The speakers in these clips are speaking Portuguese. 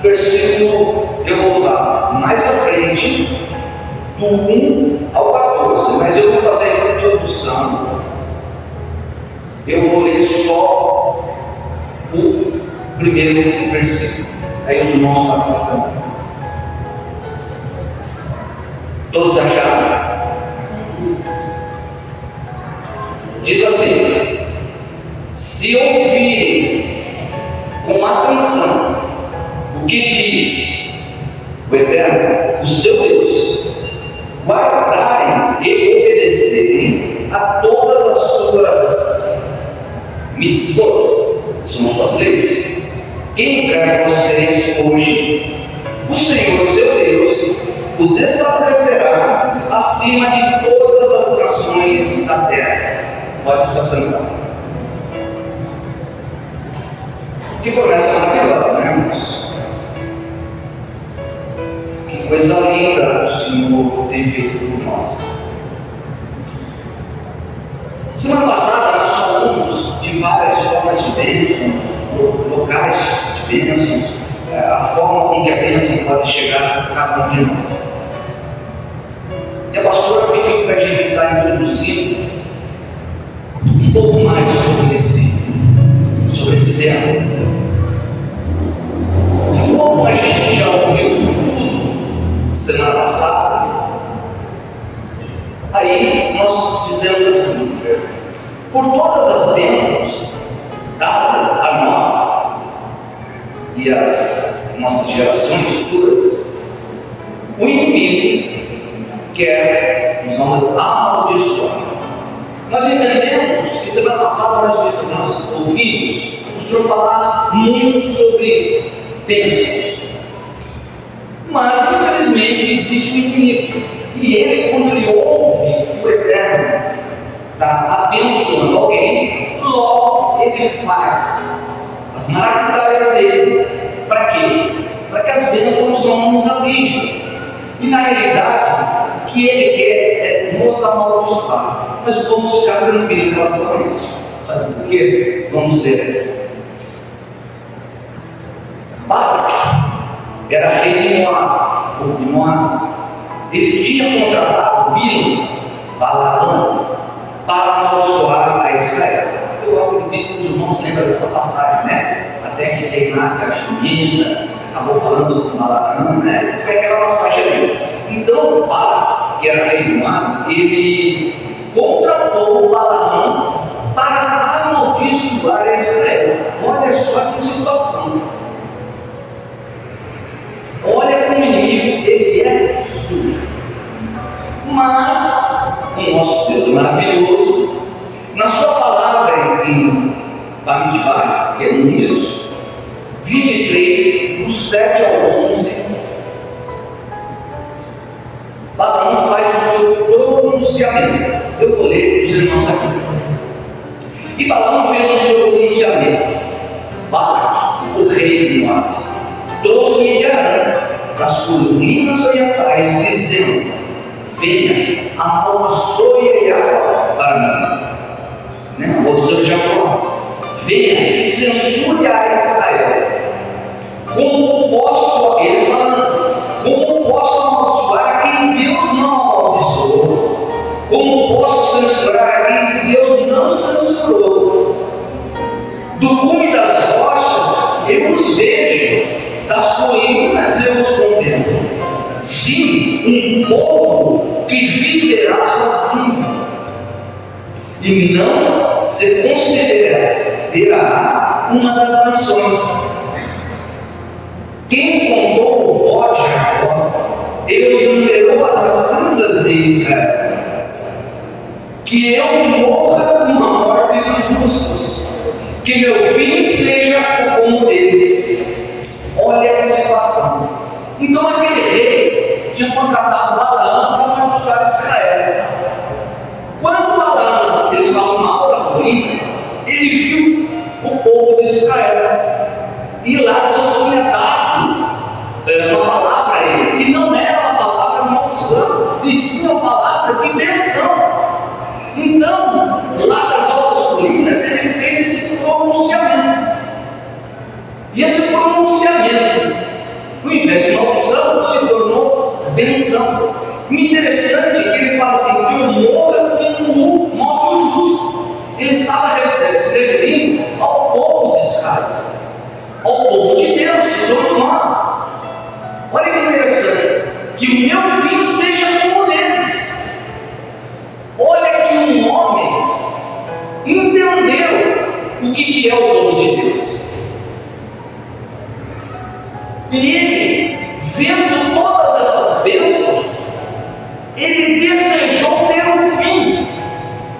versículo, eu vou usar mais à frente, do 1 ao 14, mas eu vou fazer a introdução. Eu vou ler só o primeiro versículo. Aí os irmãos podem se sentar. Todos acharam? Diz assim: se ouvirem com atenção o que diz o Eterno, o seu Deus, guardarem e obedecerem a todas as suas mitzvot, são suas leis, quem quer vocês hoje, o Senhor seu Deus os estabelecerá acima de todas as nações da terra. Pode se assentar. Que promessa maravilhosa, né, irmãos? Que coisa linda o Senhor tem feito por nós. Semana passada nós falamos de várias formas de bênçãos, locais de bênçãos, a forma com que a bênção pode chegar a cada um de nós. E a pastora pediu para a gente estar introduzindo um pouco mais sobre esse tema. E como a gente já ouviu tudo semana passada, aí nós dizemos assim: por todas as bênçãos dadas a nós e às nossas gerações futuras, o inimigo quer nos amaldiçoar. Nós entendemos que semana passada nós ouvimos o Senhor falar muito sobre bênçãos, mas infelizmente existe um inimigo, e ele, quando ele ouve que o Eterno está abençoando alguém, logo ele faz as maracutaias dele. Para quê? Para que as bênçãos não nos atinjam. E na realidade, o que ele quer é nos amaldiçoar. Mas vamos ficar tranquilos em relação a isso. Sabe por quê? Vamos ler. Balac era rei de Moab. Ele tinha contratado Balaão para amaldiçoar a Israel. Eu acredito que os irmãos lembram dessa passagem, né? Até que tem lá que a jumenta acabou falando com Balaão, né? Foi aquela passagem ali. Então, Balac, que era rei de Moab, ele contratou Balaão para amaldiçoar a Israel. Olha só que situação. Olha como o inimigo ele é sujo. Mas o nosso Deus é maravilhoso. Na sua palavra em Bamidbar, que é Números 23, do 7 ao 11, Balaão faz o seu pronunciamento. Eu vou ler os irmãos aqui. E Balaão fez o seu pronunciamento. Balac, o rei de Moab, trouxe-me de Arã, das colinas orientais, dizendo: venha, amaldiçoe Jacó para mim. Né? Amaldiçoe Jacó. Venha e censure a Israel. Como posso, ele falando, como posso amaldiçoar a quem Deus não amaldiçoou? Como posso censurar a quem Deus não censurou? Do cume das rochas eu os vejo, das colinas eu os contemplo. Sim, um povo que viverá sozinho e não se considerará uma das nações. Quem contou o pó de Jacó, Deus numerou as cinzas de Israel. Que eu morra uma morte dos justos, que meu fim seja como deles. Olha a situação. Então aquele rei tinha contratado Balaão para amaldiçoar Israel. Quando Balaão, eles estavam na alta colina, ele viu o povo de Israel. E lá Deus tinha dado uma palavra a ele, que não era uma palavra de maldição, e sim uma palavra de bênção. Então, lá das altas colinas, ele fez esse pronunciamento. E esse pronunciamento maldição se tornou benção. Interessante que ele fala assim, que o morra como morre o justo. Ele estava se referindo ao povo de Israel, ao povo de Deus, que somos nós. Olha que interessante, que o meu fim seja como deles. Olha que um homem entendeu o que é o povo de Deus. E ele, vendo todas essas bênçãos, ele desejou ter o fim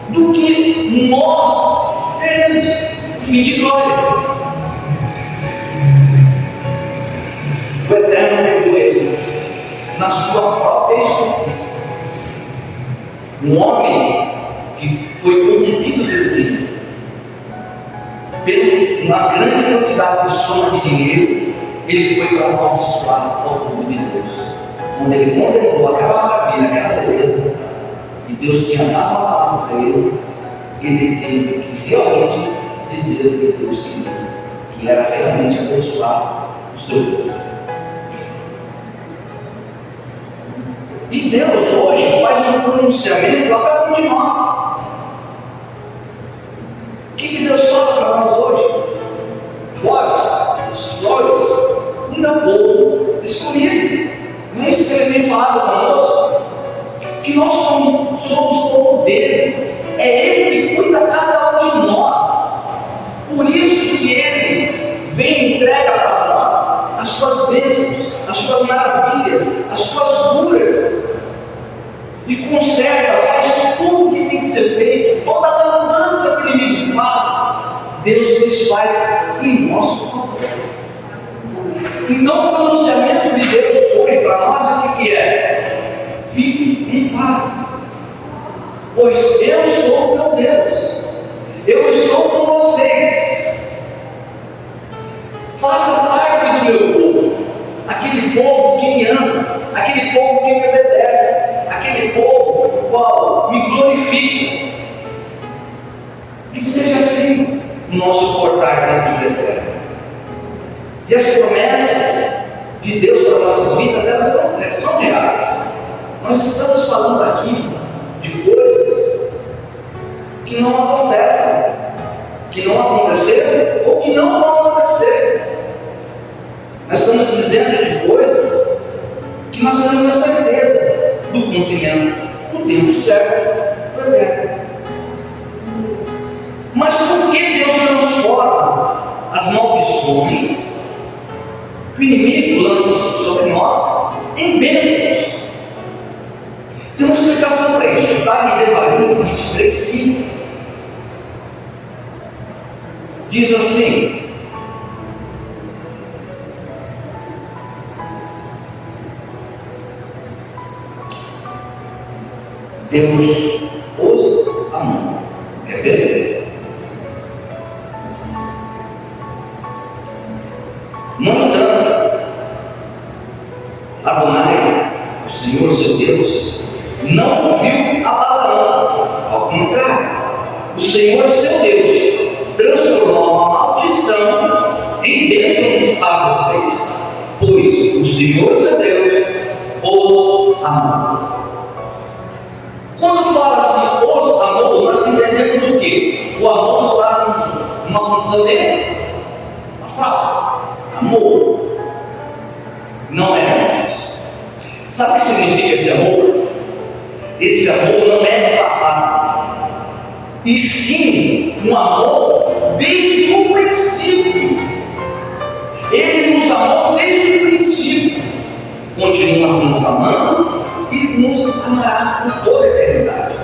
do que nós teremos, o fim de glória. O Eterno pegou ele na sua própria justiça. Um homem que foi corrompido pelo dinheiro, pela uma grande quantidade de soma de dinheiro, ele foi para amaldiçoar ao povo de Deus. Quando ele contemplou aquela maravilha, aquela beleza, e Deus tinha dado uma palavra para ele, ele teve que realmente dizer o que Deus queria, que era realmente abençoar o seu povo. E Deus hoje faz um pronunciamento a cada um de nós. O que Deus fala para nós hoje? Vós, o meu povo escolhido. Não é isso que ele tem falado conosco? Que nós somos povo dele. É ele que cuida cada um de nós. Por isso que ele vem e entrega para nós as suas bênçãos, as suas maravilhas, as suas curas. E conserta, faz tudo o que tem que ser feito. Toda a mudança que o inimigo faz, Deus desfaz em nosso favor. Então o pronunciamento de Deus hoje para nós é o que é? Fique em paz, pois eu sou o teu Deus, eu estou com vocês. Faça parte do meu povo, aquele povo que me ama, aquele povo que me obedece, aquele povo qual me glorifica. Que seja assim o nosso portar dentro do Eterno. E as promessas de Deus para nossas vidas, elas são reais. Nós estamos falando aqui de coisas que não acontecem, que não aconteceram ou que não vão acontecer. Nós estamos dizendo de coisas que nós temos a certeza do cumprimento, do tempo certo, do Eterno. Mas por que Deus transforma as maldições que o inimigo lança sobre nós em bênçãos? Tem uma explicação para isso. Está em Devarim 23:5. Diz assim: Deus os amou. Quer ver? No entanto, Adonai, o Senhor seu Deus, não ouviu a Balaão. Ao contrário, o Senhor seu Deus transformou uma maldição em bênçãos a vocês, pois o Senhor seu Deus os amou. Quando fala assim, os amou, nós entendemos o quê? O amor está numa condição de passado. Amor não é amor. Sabe o que significa esse amor? Esse amor não é do passado, e sim um amor desde o princípio. Ele nos amou desde o princípio, continua nos amando e nos amará por toda a eternidade.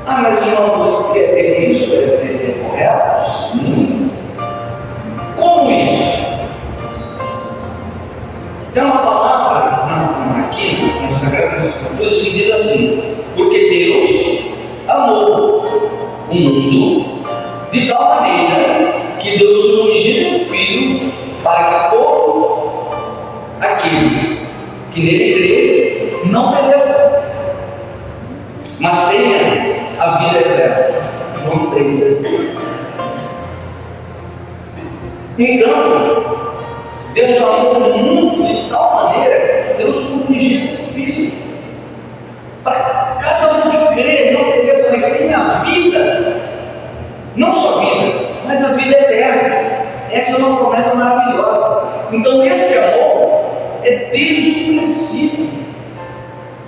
Mas irmãos, isso é correto? Sim. Como isso? Tem uma palavra aqui nas Sagradas Escrituras que diz assim: porque Deus amou o mundo de tal maneira que deu o seu unigênito Filho, para que todo aquele que nele crê não pereça, mas tenha a vida eterna. João 3,16. Então, Deus amou o mundo de tal maneira que deu o seu unigênito Filho, para cada um que crê, não pereça, mas tenha a vida, não só vida, mas a vida eterna. Essa é uma promessa maravilhosa. Então esse amor é desde o princípio.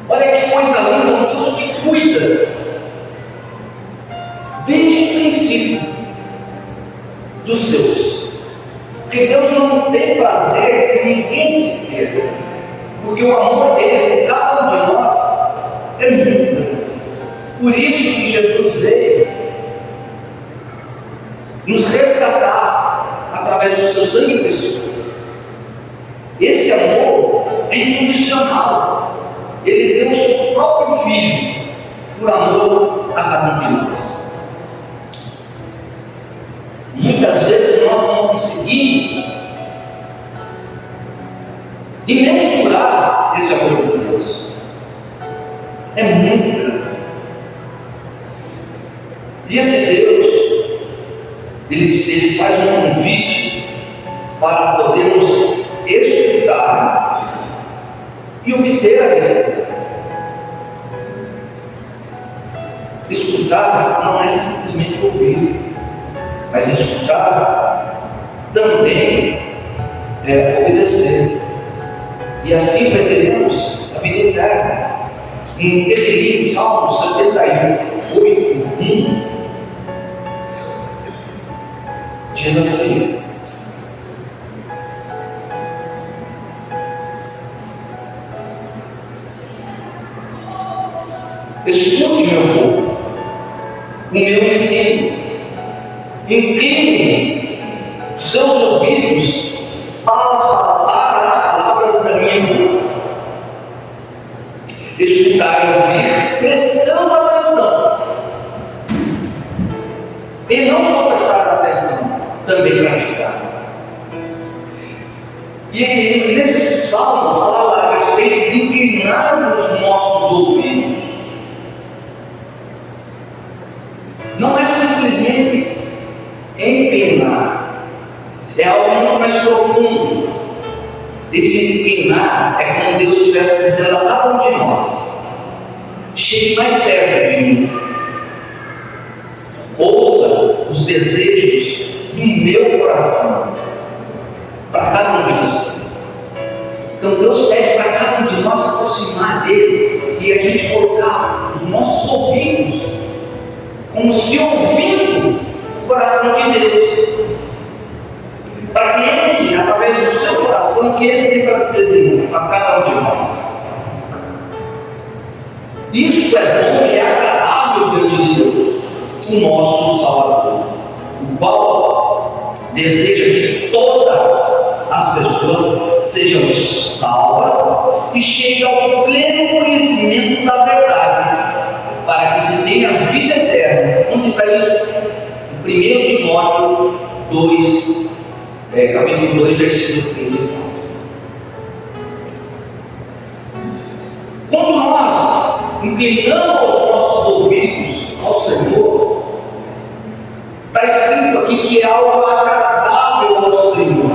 Olha que coisa linda, um Deus que cuida desde o princípio dos seus. Porque Deus não tem prazer que ninguém se perca, porque o amor dele por cada um de nós é muito grande. Por isso que Jesus veio nos resgatar através do seu sangue precioso. Esse amor é incondicional. Ele deu o seu próprio Filho por amor a cada um de nós. Muitas vezes nós não conseguimos mensurar esse amor de Deus. É muito grande. E esse Deus, ele faz um convite para podermos escutar e obter a vida eterna. Escutar não é simplesmente ouvir, mas escutar também é obedecer. E assim perderemos a vida eterna. Em Salmo 78, 1, diz assim: escute, meu povo, o meu ensino, incline seus ouvidos para as palavras da minha boca. Escutar e ouvir, prestando atenção, e não só prestar atenção, também praticar. E nesse salmo fala a respeito de inclinar os nossos ouvidos. Não é simplesmente inclinar, é algo muito mais profundo. Esse inclinar é como Deus estivesse dizendo a cada um de nós: chegue mais perto de mim, ouça os desejos do meu coração para cada um de vocês. Então Deus pede para cada um de nós se aproximar dele e a gente colocar os nossos ouvidos como se ouvindo o coração de Deus, para que Ele, através do seu coração, que Ele tem para dizer para cada um de nós. Isso é bom e é agradável diante de Deus, o nosso Salvador, o qual deseja que todas as pessoas sejam salvas e cheguem ao pleno conhecimento da verdade, para que se tenha vida eterna. Onde está isso? Em 1 Timóteo 2, capítulo 2, versículo 13 e 4. Quando nós inclinamos os nossos ouvidos ao Senhor, está escrito aqui que é algo agradável ao Senhor,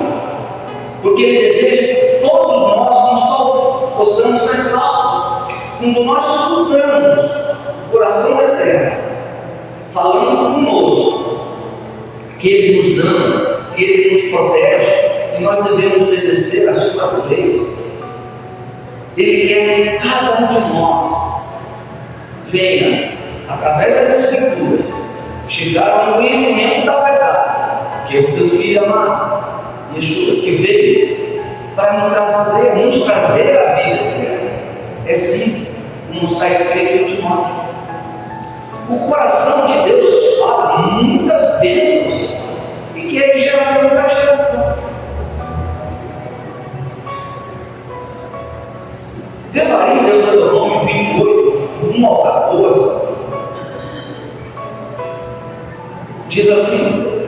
porque Ele deseja que todos nós não só possamos ser salvos. Quando nós escutamos o coração eterno falando conosco que Ele nos ama, que Ele nos protege, que nós devemos obedecer às suas leis, Ele quer que cada um de nós venha, através das Escrituras, chegar ao conhecimento da verdade, que é o teu Filho amado, Yeshua, que veio para nos trazer a vida eterna. É sim, como está escrito em Timóteo. O coração de Deus fala muitas bênçãos e que é de geração para geração. Devarim, Deuteronômio 28, 1 ao 14, diz assim: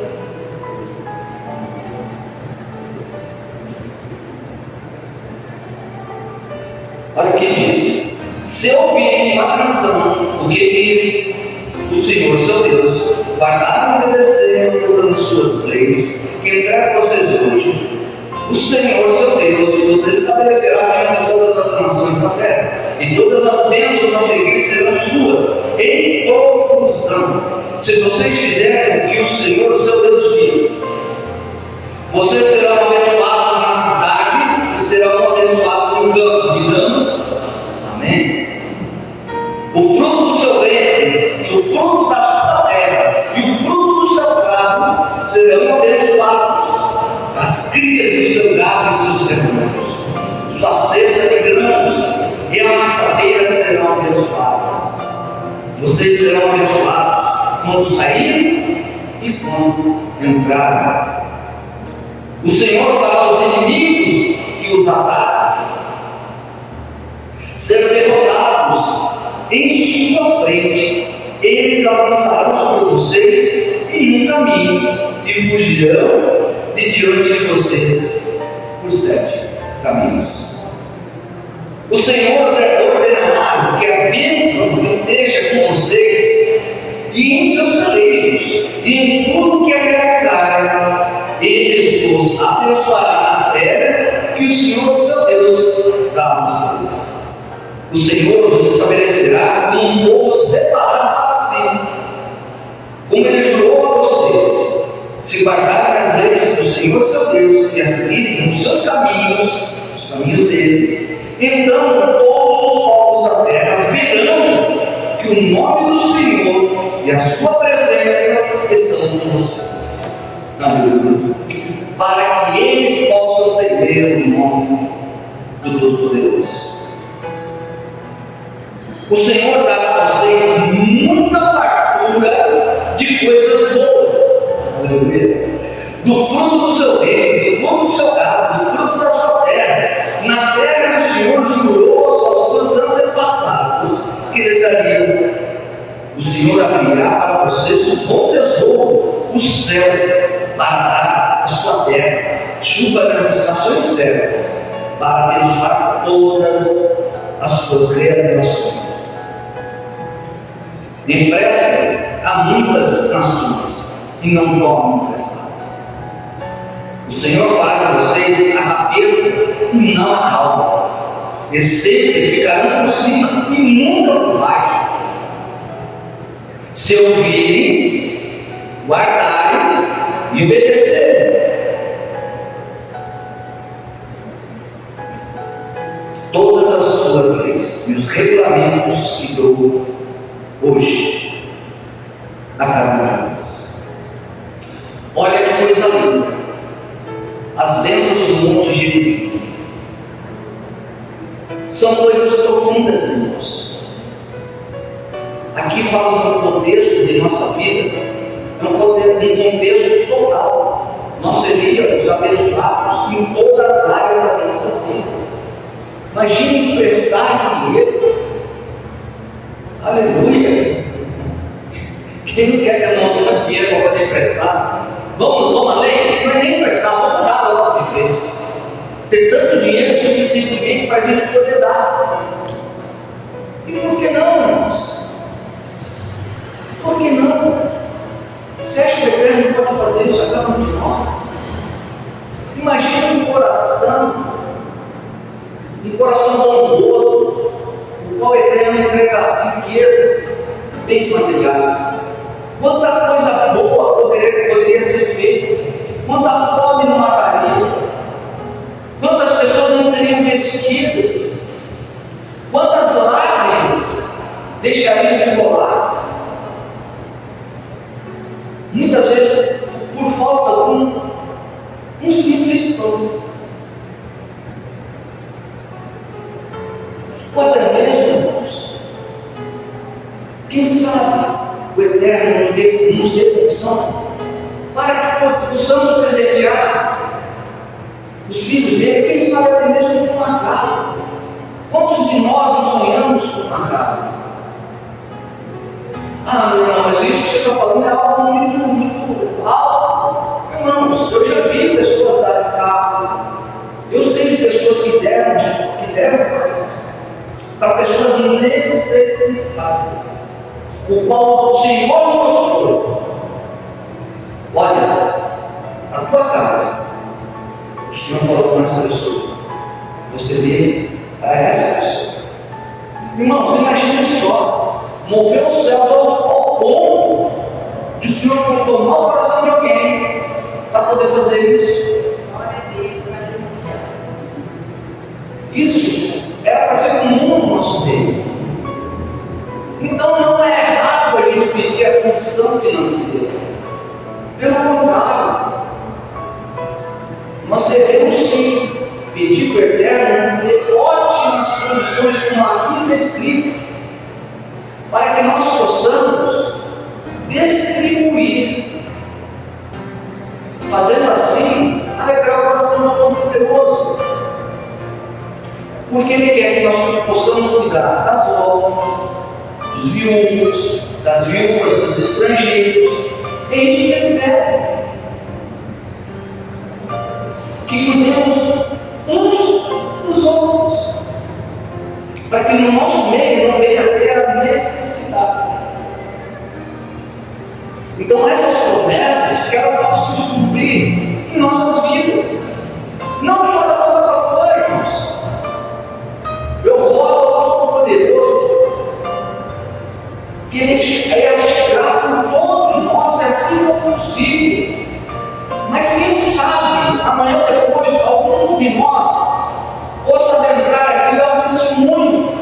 olha o que diz: se ouvirem com atenção o que diz o Senhor seu Deus, guardar e obedecer todas as suas leis que entrego a vocês hoje, o Senhor seu Deus vos estabelecerá acima de todas as nações da terra, e todas as bênçãos a seguir serão suas, em profusão, se vocês fizerem o que o Senhor seu Deus diz. Vocês serão abençoados na cidade e serão abençoados no campo. Digamos, amém. O fruto do seu ventre, o fruto da sua terra e o fruto do seu gado serão abençoados. As crias do seu gado e seus rebanhos, sua cesta de grãos e amassadeiras serão abençoadas. Vocês serão abençoados quando saírem e quando entrarem. O Senhor fará os inimigos que os atacam serão derrotados em sua frente. Eles avançarão sobre vocês em um caminho e fugirão de diante de vocês por 7 caminhos. O Senhor ordenará que a bênção esteja com vocês e em seus celeiros e em tudo que realizarem. Ele os abençoará na terra que o Senhor seu Deus dá a vocês. O Senhor os estabelecerá como um povo separado para si, como Ele jurou a vocês, se guardarem as leis do Senhor seu Deus e a seguirem os seus caminhos, os caminhos dele. Então todos os povos da terra verão que o nome do Senhor e a sua presença estão com vocês. Aleluia. Para que eles possam temer o nome do Todo-Poderoso. O Senhor dará a vocês muita fartura de coisas boas. Aleluia. Do fruto do seu reino, do fruto do seu gado, do fruto da sua terra, na terra que o Senhor jurou aos seus antepassados que lhes daria. O Senhor abrirá para vocês o bom tesouro, o céu, para dar a sua terra chuva nas estações certas, para abençoar todas as suas realizações. Emprestem a muitas nações e não tomem emprestado. O Senhor fará de vocês a cabeça e não a cauda, e sempre ficarão por cima e nunca por baixo. Se ouvirem, guardarem e obedecerem todas as suas leis e os regulamentos que dou hoje a cada um deles. Olha que coisa linda, as bênçãos do Monte Gerizim são coisas profundas, irmãos. Aqui fala no contexto de nossa vida, um contexto total. Nós seríamos abençoados em todas as áreas das nossas vidas. Imagine emprestar dinheiro. Aleluia! Quem não quer ter um dinheiro para poder emprestar? Vamos além? Não é nem emprestar, vamos dar logo de vez. Ter tanto dinheiro suficientemente para a gente poder dar. E por que não, irmãos? Por que não? Você acha que o Eterno pode fazer isso a cada um de nós? Imagina um coração bondoso, o qual o Eterno entrega riquezas, bens materiais. Quanta coisa boa poderia ser feita, quanta fome não mataria, quantas pessoas não seriam vestidas, quantas lágrimas deixariam de rolar. Muitas vezes por falta de um simples pão, ou até mesmo, irmãos, quem sabe o Eterno nos dê condição para que possamos presentear os filhos dele, quem sabe até mesmo com uma casa. Quantos de nós não sonhamos com uma casa? Ah, meu irmão, mas isso que você está falando é algo muito alto. Irmãos, eu já vi pessoas darem carro, eu sei de pessoas que deram coisas para pessoas necessitadas, o qual o Senhor mostrou. Olha, a tua casa, os Senhor falou com essa pessoa. Você vê para essa pessoa. Irmãos, imagine só, mover os céus ao ponto de o Senhor tomar o coração de alguém para poder fazer isso. Isso era para ser comum no nosso meio. Então não é errado a gente pedir a condição financeira. Pelo contrário, nós devemos sim pedir para o Eterno ter ótimas condições, como aqui está escrito, para que nós possamos distribuir, fazendo assim, alegrar o coração do Todo-Poderoso, porque Ele quer que nós possamos cuidar das órfãs, dos viúvos, das viúvas, dos estrangeiros. É isso que Ele quer. Que cuidemos uns dos outros, para que no nosso meio não venha a ter a necessidade. Então essas promessas que elas possam se cumprir em nossas vidas. Não fala da outra fora, irmãos. Eu rogo ao Todo-Poderoso que Ele chegasse em todos nós, se assim for possível. Mas quem sabe, amanhã ou depois, alguns de nós possam adentrar aqui e dar um testemunho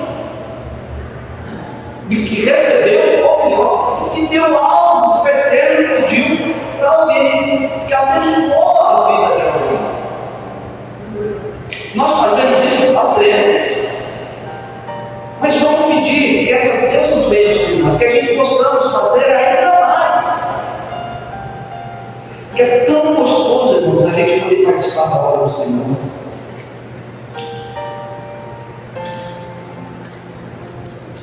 de que recebeu, ou melhor, que deu algo que o Eterno pediu para alguém, que abençoou a vida de alguém. Nós fazemos isso, fazemos. Mas vamos pedir que essas bênçãos venham sobre nós, que a gente possamos fazer ainda mais. Que é tão gostoso, irmãos, a gente poder participar da obra do Senhor.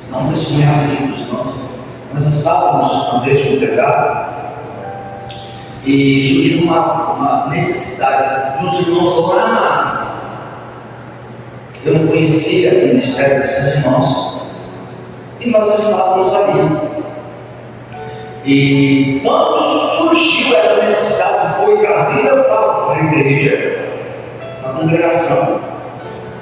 Dá um testemunho rapidinho dos irmãos. Nós estávamos uma vez congregados e surgiu uma necessidade de uns irmãos lá na África. Eu não conhecia o ministério desses irmãos e nós estávamos ali. E quando surgiu essa necessidade, foi trazida para a igreja, a congregação,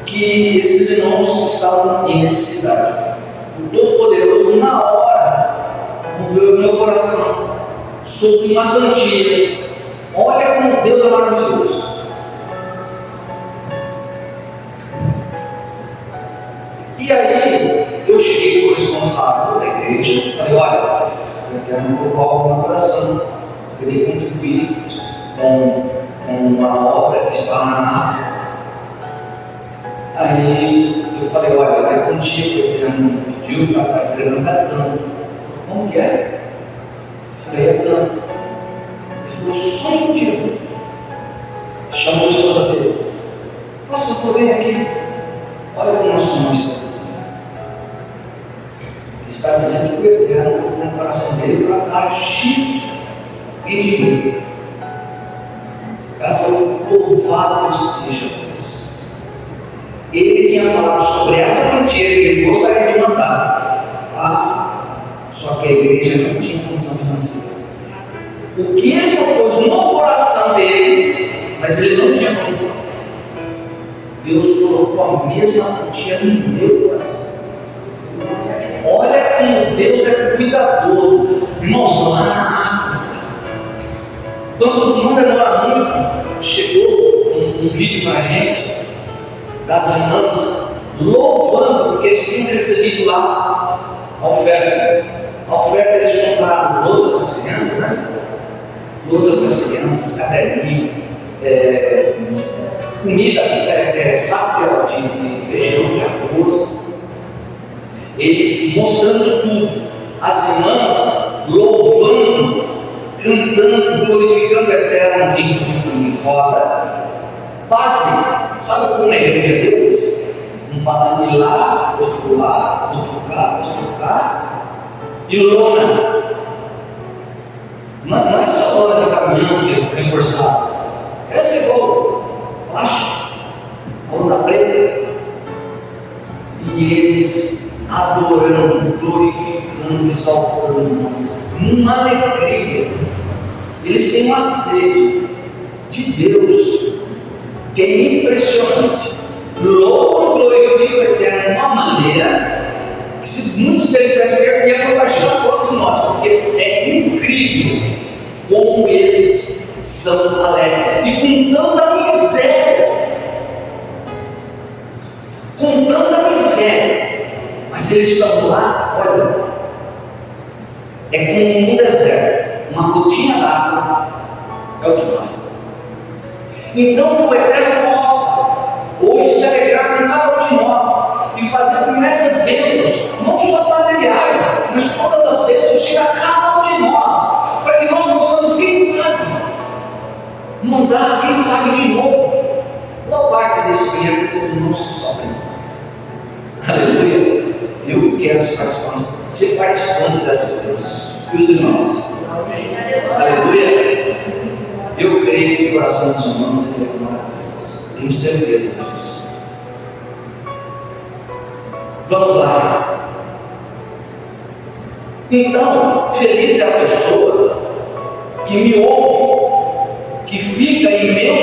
que esses irmãos estavam em necessidade. O Todo-Poderoso, na hora, moveu o meu coração sobre uma quantia. Olha como Deus é maravilhoso. E aí, eu cheguei para o responsável da igreja e falei: olha, o Eterno colocou no meu coração, eu queria contribuir com uma obra que está na África. Aí eu falei: olha, é quantia que o Eterno pediu para estar entregando é tanto. Como que é? Eu falei: é tanto. Ele falou: só um dia. Chamou a esposa dele: pastor, vem aqui. Olha como nosso irmão está dizendo. Ele está dizendo que o Eterno colocou no coração dele para dar X em dinheiro. Ela falou: louvado seja Deus. Ele tinha falado sobre essa quantia que ele gostaria de mandar, só que a igreja não tinha condição financeira. O que ele propôs no coração dele, mas ele não tinha condição. Deus colocou a mesma quantia no meu coração. Olha como Deus é cuidadoso. Irmãos, lá na África, quando todo mundo demora muito, chegou um vídeo para a gente das irmãs louvando, porque eles tinham recebido lá a oferta. A oferta eles compraram louça para as crianças, né? Louça para as crianças, caderninho, comida, saco de feijão, de arroz. Eles mostrando tudo. As irmãs louvando, cantando, glorificando o Eterno em roda. Pasme, sabe como é a igreja deles? Um balão de lá, outro lá, outro cá, outro cá. E lona. Não é essa lona de caminhão que é reforçada. Essa é igual plástico, lona preta. E eles adorando, glorificando, exaltando, numa alegria. Eles têm uma sede de Deus. que é impressionante. Louvam e glorificam o Eterno de uma maneira que, se muitos deles tivessem que ia contagiar a todos nós, porque é incrível como eles são alegres e com tanta miséria, mas eles estão lá, olha, é como um deserto, uma gotinha d'água é o que basta. Então o Eterno possa hoje se alegrar com cada um de nós e fazer com essas bênçãos, não só as materiais, mas todas as bênçãos cheguem a cada um de nós, para que nós possamos, quem sabe, mandar, quem sabe de novo, boa parte desse dinheiro desses irmãos que sofrem. Aleluia! Eu quero ser participante dessas bênçãos. E os irmãos? Amém. Aleluia! Eu creio que o coração dos irmãos é maravilhoso. Tenho certeza disso. Vamos lá. Então, feliz é a pessoa que me ouve, que fica em meus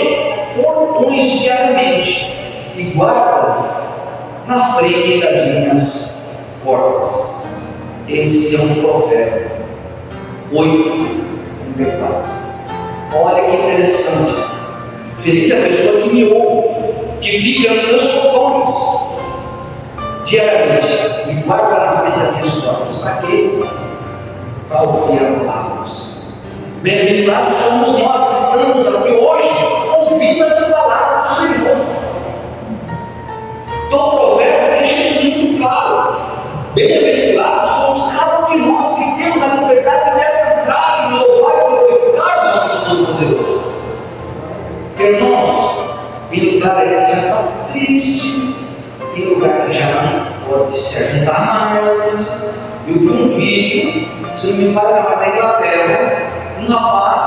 portões diariamente e guarda na frente das minhas portas. Esse é um provérbio 8:34. Olha que interessante. Feliz é a pessoa que me ouve, que fica nos meus portões diariamente e guarda na frente das minhas portas. Para quê? Para ouvir a palavra do Senhor. Bem-aventurados somos nós que estamos aqui hoje ouvindo essa palavra do Senhor. Então o provérbio deixa isso muito claro. Bem-aventurados somos cada um de nós que temos a liberdade de adentrar e louvar e glorificar o nome do Todo-Poderoso. Irmãos, tem lugar aí que já está triste, tem lugar que já não pode se ajudar mais. Eu vi um vídeo, se não me falha, na Inglaterra, um rapaz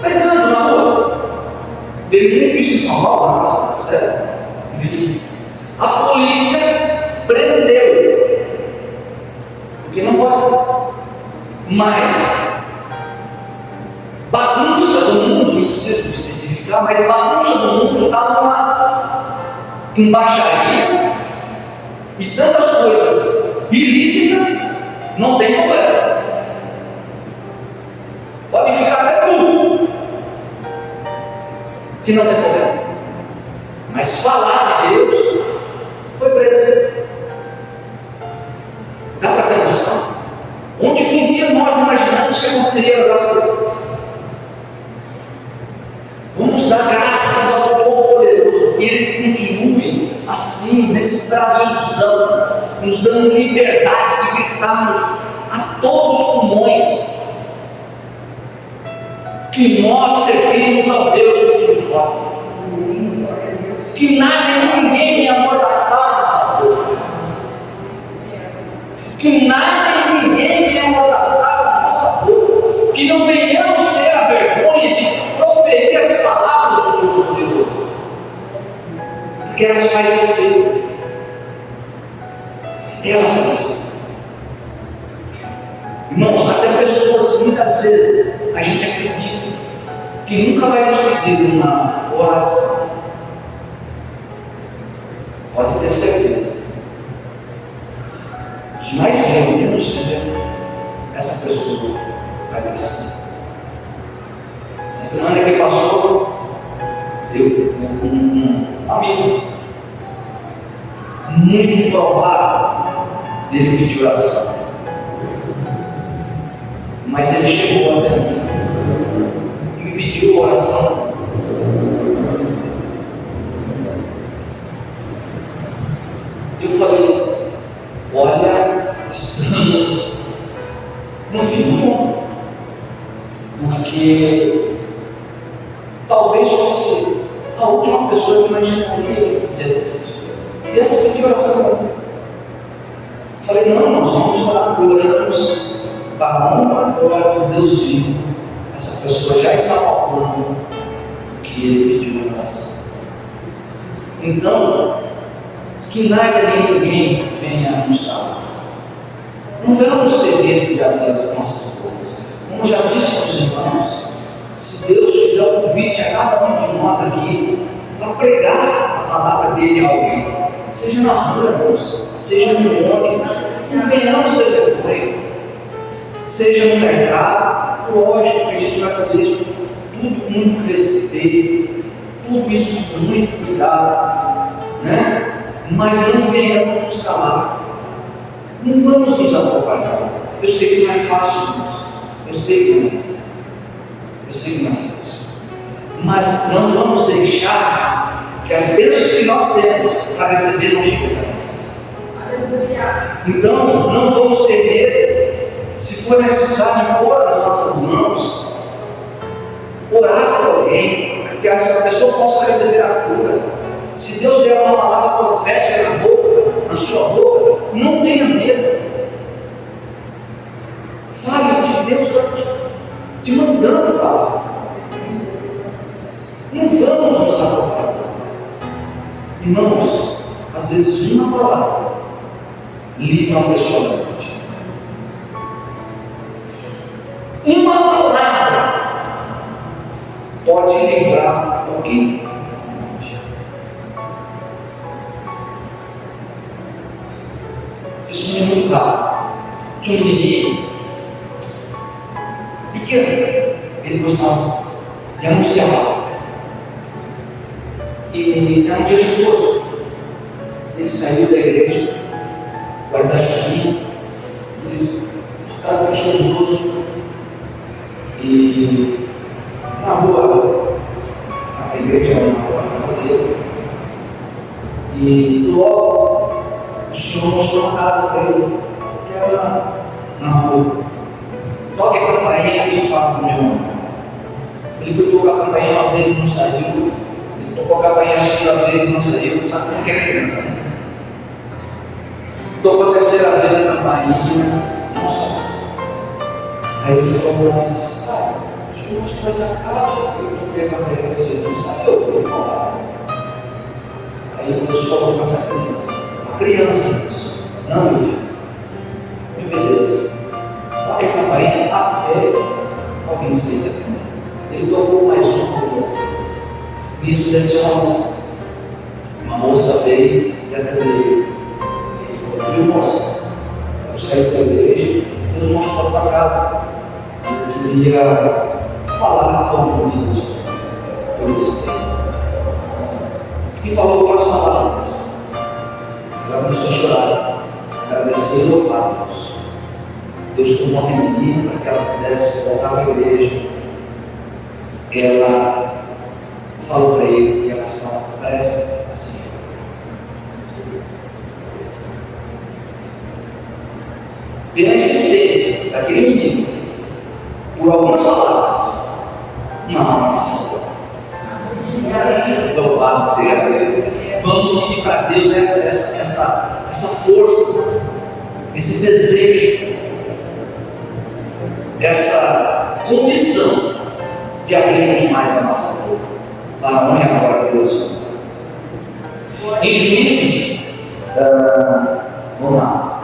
pregando na rua. Veio isso em São Paulo, na Praça da Sé. Enfim, a polícia prendeu, porque não pode. Mas bagunça do mundo, não preciso especificar, mas bagunça do mundo está numa embaixaria e tantas coisas ilícitas, não tem problema. Pode ficar até tudo, que não tem problema. Mas falar de Deus foi preso. Dá para ter noção? Onde um dia nós imaginamos que aconteceria das coisas. Vamos dar graças ao Todo-Poderoso, que Ele continue assim, nesse Brasilzão, nos dando liberdade de gritarmos a todos os pulmões que nós servimos ao Deus espiritual. Que nada e ninguém venha amordaçar a nossa boca. Que nada e ninguém venha amordaçar a nossa boca. Que não venhamos ter a vergonha de proferir as palavras do Todo-Poderoso. Porque elas fazem efeito. Ela faz efeito. Irmãos, até pessoas que muitas vezes a gente acredita que nunca vai nos pedir uma oração. Pode ter certeza. De mais dia ou menos dia, essa pessoa vai precisar. Essa semana que passou, eu com um amigo muito provável dele pedir oração. Mas ele chegou até mim e me pediu oração. Eu falei, olha, estamos no fim, porque talvez fosse a última pessoa que imaginaria que essa pedir oração. Falei, não, nós vamos orar, oramos para a honra e glória do Deus vivo. Essa pessoa já está falando que ele pediu oração. Então, que nada nem ninguém venha nos dar. Não vamos ter medo de abrir as nossas bocas. Como já disse aos irmãos, se Deus fizer um convite a cada um de nós aqui para pregar a palavra dele a alguém. Seja na rua, irmãos, seja no ônibus, não venhamos ter vergonha. Seja no mercado, lógico que a gente vai fazer isso tudo com muito respeito, tudo isso com muito cuidado, né? Mas não venhamos nos calar, não vamos nos acovardar. Eu sei que não é fácil, irmãos, eu sei que não é, fácil, mas não vamos deixar que as bênçãos que nós temos para receber não cheguem a nós. Então, não vamos ter medo, se for necessário, pôr as nossas mãos, orar por alguém, para que essa pessoa possa receber a cura. Se Deus der uma palavra profética na sua boca, não tenha medo. Fale o que Deus está te mandando falar. Não vamos nos acovardar. Irmãos, às vezes uma palavra livra uma pessoa da morte. Uma palavra pode livrar alguém da morte. Isso é muito rápido. Tinha um menino pequeno, ele gostava de anunciar algo. E era um dia chuvoso. Ele saiu da igreja, guarda-chuvinha, ele estava chuvoso. E na rua, a igreja era na rua da casa dele. E logo o Senhor mostrou uma casa para ele, que era na rua. Toque a campainha e fala com meu irmão. Ele foi tocar a campainha uma vez e não saiu. Ele tocou a campainha a segunda vez e não saiu. Sabe como é que é criança, né? Tocou a terceira vez a campainha, não saiu. Aí ele falou, mas o Senhor mostrou essa casa, eu toquei a campainha 3 vezes, não saiu. Eu falei, não. Aí Deus falou com essa criança. Uma criança, não, meu filho, me obedeça. Toque a campainha até alguém se atender. Ele tocou mais uma ou duas vezes. Nisso desceu uma moça. Uma moça veio e atendeu ele. Ele falou, viu moça, eu saí da igreja, Deus mostrou para casa. Eu queria falar com Deus por você. E falou algumas palavras. Ela começou a chorar, agradecer e louvar a Deus. Deus tomou aquele menino para que ela pudesse voltar para a igreja. Ela falou para ele que ela estava prestes a se pela insistência daquele menino, por algumas palavras, não se salvou. Louvado seja Deus. Vamos pedir para Deus essa força, esse desejo, essa condição de abrirmos mais a nossa boca para a honra e a glória de Deus. Em Juízes, vamos lá,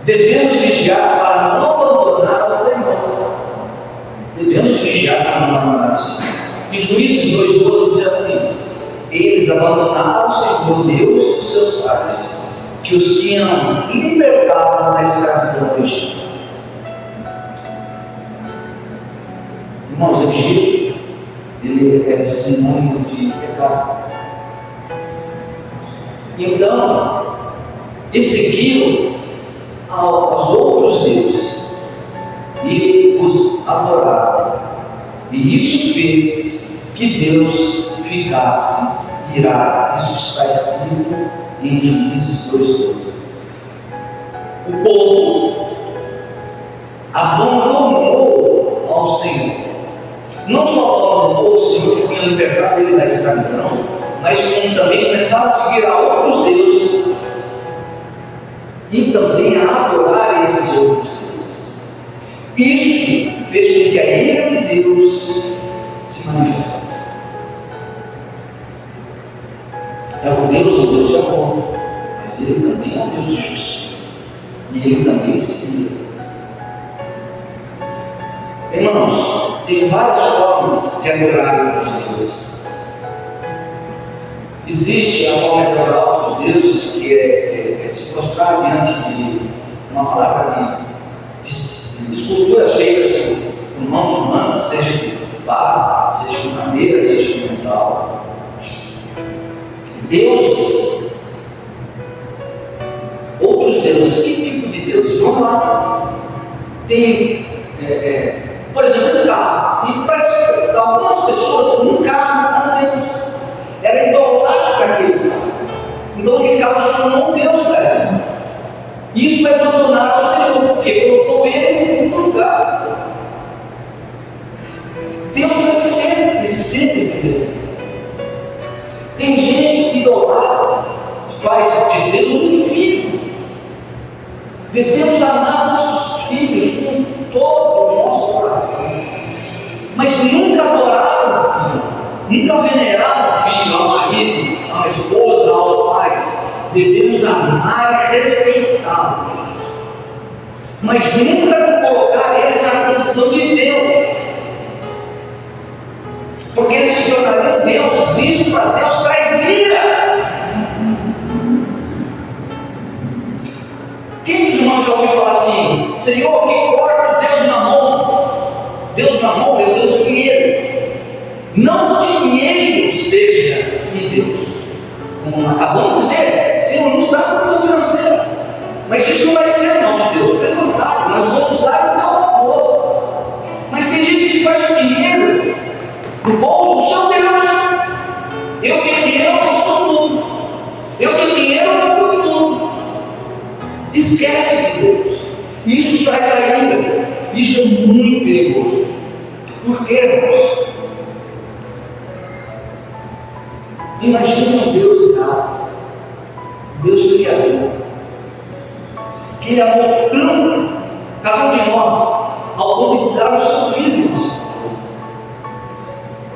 devemos vigiar para não abandonar o Senhor. Devemos vigiar para não abandonar o Senhor. Em Juízes 2,12 diz assim: eles abandonaram o Senhor Deus dos seus pais, que os tinham libertado da escravidão do Egito. Irmãos, o Egito, ele é sinônimo de pecado. Então, eles seguiram aos outros deuses e os adoraram. E isso fez que Deus ficasse irado. Isso está escrito em Juízes 2,12. O povo abandonou ao Senhor. Não só abandonou o Senhor que tinha libertado ele da escravidão, mas como também começaram a seguir a outros deuses e também a adorar esses outros deuses. Isso fez com que a ira de Deus se manifestasse. É um Deus de amor, mas ele também é um Deus de justiça, e ele também se ira. Irmãos, tem várias formas de adorar os deuses. Existe a forma de adorar os deuses, que é se prostrar diante de uma palavra de esculturas feitas por mãos humanas, seja de barro, seja de madeira, seja de metal. Deuses, outros deuses, que tipo de deuses? Vamos lá. Tem, por exemplo, um carro. Parece que algumas pessoas, um carro é um Deus. Ela idolatra aquele carro. Então aquele carro se tornou um Deus para ela. Isso vai abandonar ao Senhor, porque colocou ele em segundo lugar. Deus é sempre. Tem gente que idolatra, faz de Deus um filho. Devemos amar nossos filhos com todo o nosso coração, mas nunca adorar o filho, nunca venerar o filho, ao marido, à esposa, aos pais. Devemos amar e respeitá-los, mas nunca colocar eles na condição de Deus, porque eles se tornariam deuses. Isso para Deus traz ira. Quem dos irmãos já ouviu falar assim: Senhor, que importa o Deus Mamon? Deus Mamon é o Deus dinheiro. Não o dinheiro seja um Deus, como acabamos de dizer. Senhor, nos dá condição financeira, mas isso não vai ser o nosso Deus. Pelo contrário, nós vamos usar o teu favor. Mas tem gente que faz o dinheiro no bolso do seu Deus. Eu tenho dinheiro, eu posso tudo. Eu tenho dinheiro, eu compro tudo. Esquece de Deus. Isso traz a ira. Isso é muito perigoso. Por quê, irmãos? Imagina um Deus real, Deus criador, que Ele amou tanto cada um de nós, ao ponto de dar o seu filho.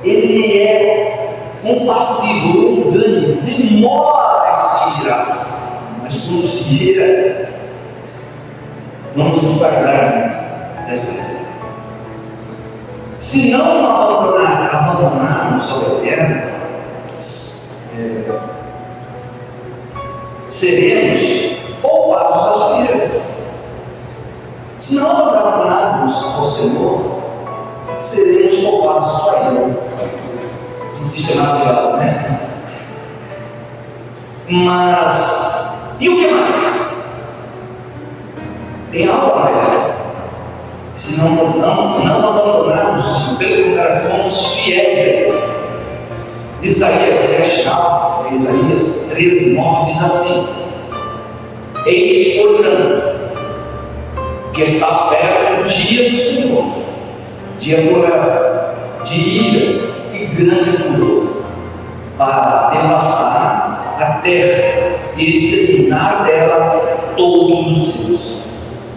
Ele é compassivo, longânimo, demora a se irar, mas quando se ira, vamos nos guardar dessa vida. Se não abandonarmos ao Eterno, seremos poupados da sua ira. Se não abandonarmos ao Senhor, seremos poupados da sua ira. Notícia maravilhosa, né? Mas, e o que mais? Tem algo a mais aí. Se não abandonarmos, pelo contrário, fomos fiéis a Ele. Isaías 13, 9 diz assim: Eis, portanto, que está perto o dia do Senhor, dia cruel, de ira e grande furor, para devastar a terra e exterminar dela todos os seus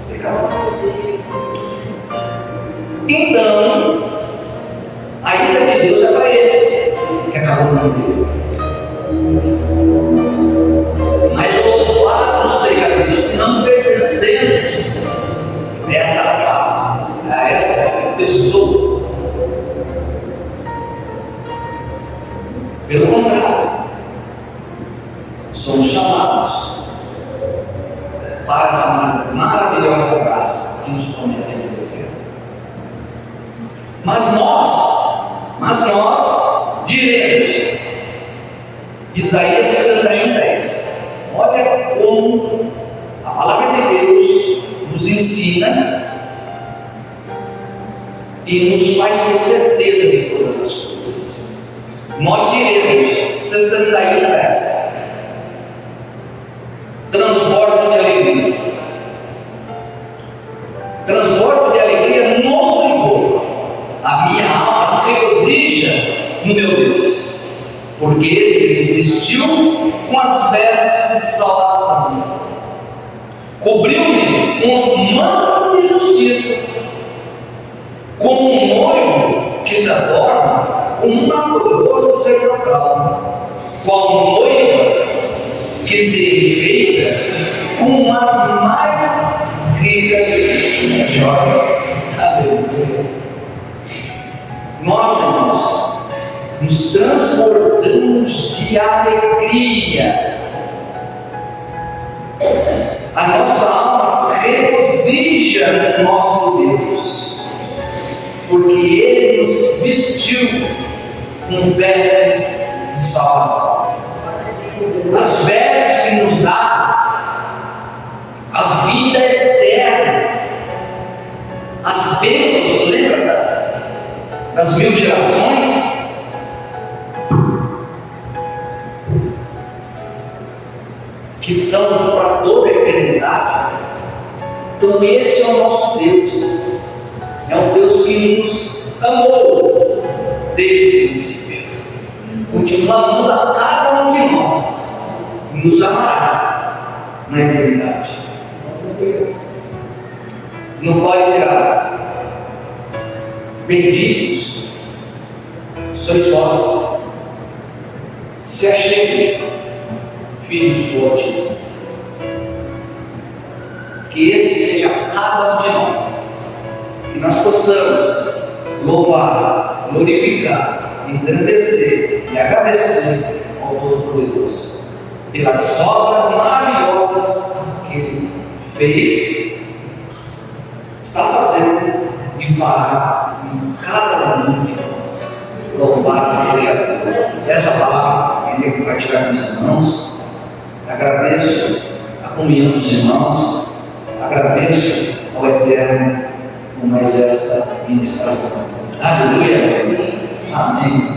pecadores. Então, a ira de Deus é para esses que acabam no dele. Mas louvado seja Deus que não pertencemos a essa classe, a essas pessoas. Pelo contrário, somos chamados para essa maravilhosa graça que nos promete a vida eterna. Mas nós diremos, Isaías 61:10, olha como a palavra de Deus nos ensina e nos faz ter certeza de todas as coisas. Nós diremos, 61:10, transbordo de alegria. Transbordo de alegria no Senhor. A minha alma se regozija no meu Deus, porque Ele me vestiu com as vestes de salvação, cobriu-me com os mantos de justiça, como um noivo que se adorna com uma coroa sacerdotal, como noiva que se enfeita com as mais ricas joias. Aleluia. Nós, irmãos, nos transportamos de alegria. A nossa alma se regozija no nosso Deus, porque Ele nos vestiu com veste de salvação. As vestes que nos dá a vida eterna, as bênçãos, lembra das 1000 gerações? Que são para toda a eternidade. Então esse é o nosso Deus, é o Deus que nos amou desde o princípio, continua amando a cada um de nós e nos amará na eternidade, no qual ele dirá: benditos sois vós, se acheguem, filhos do Altíssimo. Que esse seja cada um de nós, que nós possamos louvar, glorificar, engrandecer e agradecer ao Todo-Poderoso pelas obras maravilhosas que Ele fez, está fazendo e fará em cada um de nós. Louvado seja Deus. Essa palavra eu queria compartilhar com os irmãos. Agradeço a comunhão dos irmãos, agradeço ao Eterno por mais essa ministração. Aleluia. Amém.